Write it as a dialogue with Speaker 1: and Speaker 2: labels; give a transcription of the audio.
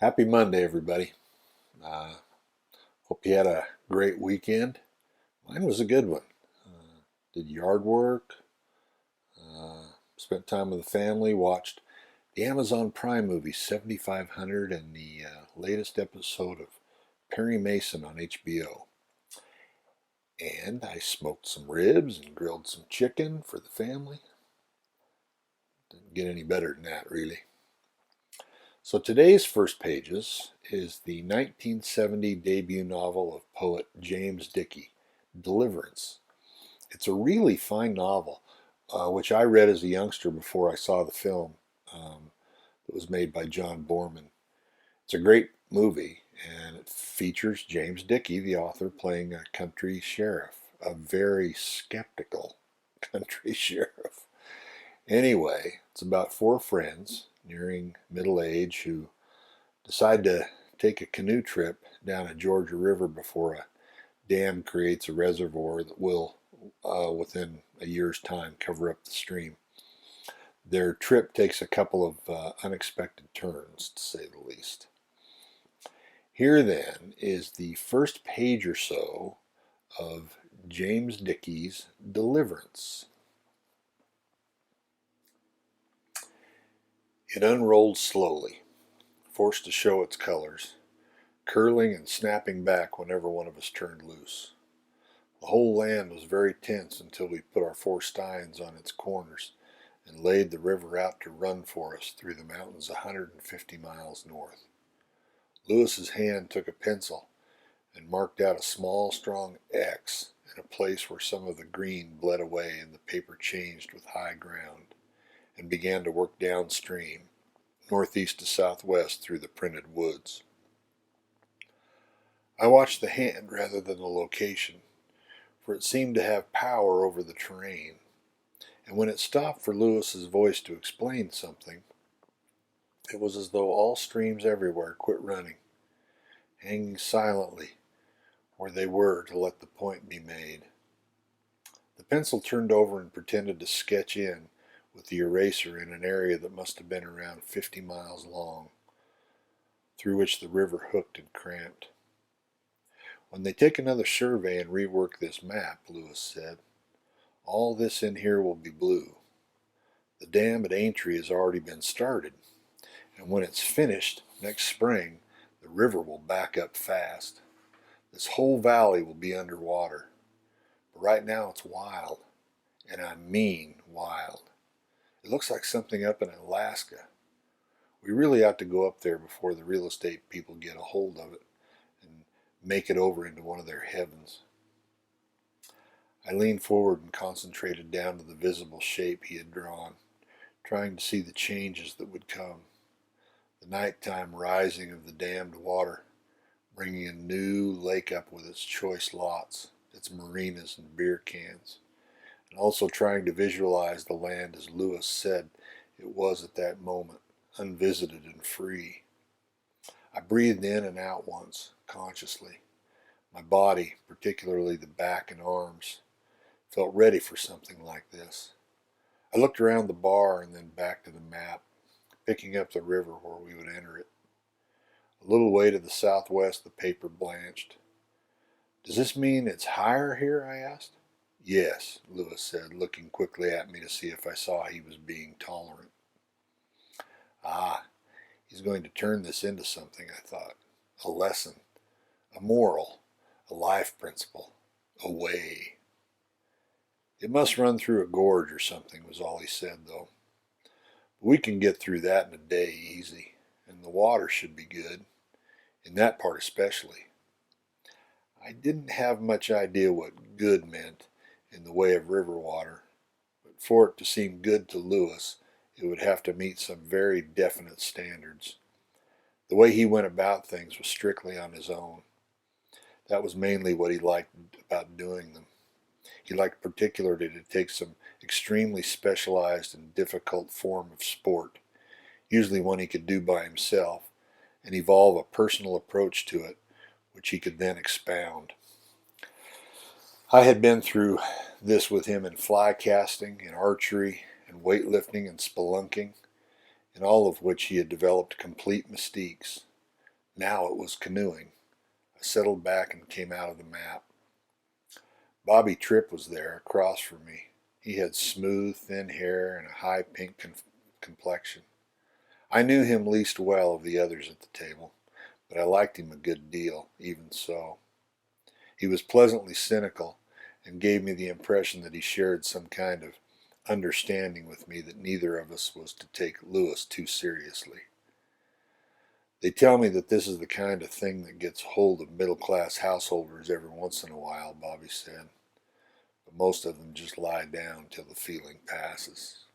Speaker 1: Happy Monday, everybody. Uh, Hope you had a great weekend. Mine was a good one. Did yard work, spent time with the family, watched the Amazon Prime movie 7500 and the latest episode of Perry Mason on HBO. And I smoked some ribs and grilled some chicken for the family. Didn't get any better than that, really. So today's first pages is the 1970 debut novel of poet James Dickey, Deliverance. It's a really fine novel, which I read as a youngster before I saw the film that was made by John Borman. It's a great movie, and it features James Dickey, the author, playing a country sheriff, a very skeptical country sheriff. Anyway, it's about four friends nearing middle age who decide to take a canoe trip down a Georgia river before a dam creates a reservoir that will, within a year's time, cover up the stream. Their trip takes a couple of unexpected turns, to say the least. Here, then, is the first page or so of James Dickey's Deliverance. It unrolled slowly, forced to show its colors, curling and snapping back whenever one of us turned loose. The whole land was very tense until we put our four steins on its corners and laid the river out to run for us through the mountains 150 miles north. Lewis's hand took a pencil and marked out a small, strong X in a place where some of the green bled away and the paper changed with high ground, and began to work downstream, northeast to southwest through the printed woods. I watched the hand rather than the location, for it seemed to have power over the terrain, and when it stopped for Lewis's voice to explain something, it was as though all streams everywhere quit running, hanging silently where they were to let the point be made. The pencil turned over and pretended to sketch in with the eraser in an area that must have been around 50 miles long, through which the river hooked and cramped. "When they take another survey and rework this map," Lewis said, "all this in here will be blue. The dam at Aintree has already been started, and when it's finished next spring, the river will back up fast. This whole valley will be underwater. But right now it's wild, and I mean wild. It looks like something up in Alaska. We really ought to go up there before the real estate people get a hold of it and make it over into one of their heavens." I leaned forward and concentrated down to the visible shape he had drawn, trying to see the changes that would come. The nighttime rising of the dammed water, bringing a new lake up with its choice lots, its marinas and beer cans, and also trying to visualize the land as Lewis said it was at that moment, unvisited and free. I breathed in and out once, consciously. My body, particularly the back and arms, felt ready for something like this. I looked around the bar and then back to the map, picking up the river where we would enter it. A little way to the southwest the paper blanched. "Does this mean it's higher here?" I asked. "Yes," Lewis said, looking quickly at me to see if I saw he was being tolerant. Ah, he's going to turn this into something, I thought. A lesson, a moral, a life principle, a way. "It must run through a gorge or something," was all he said, though. "But we can get through that in a day easy, and the water should be good, in that part especially." I didn't have much idea what good meant in the way of river water, but for it to seem good to Lewis, it would have to meet some very definite standards. The way he went about things was strictly on his own. That was mainly what he liked about doing them. He liked particularly to take some extremely specialized and difficult form of sport, usually one he could do by himself, and evolve a personal approach to it, which he could then expound. I had been through this with him in fly casting, in archery, and weightlifting and spelunking, in all of which he had developed complete mystiques. Now it was canoeing. I settled back and came out of the map. Bobby Tripp was there, across from me. He had smooth, thin hair and a high pink complexion. I knew him least well of the others at the table, but I liked him a good deal, even so. He was pleasantly cynical and gave me the impression that he shared some kind of understanding with me that neither of us was to take Lewis too seriously. They tell me that this is the kind of thing that gets hold of middle-class householders every once in a while, Bobby said. But most of them just lie down till the feeling passes.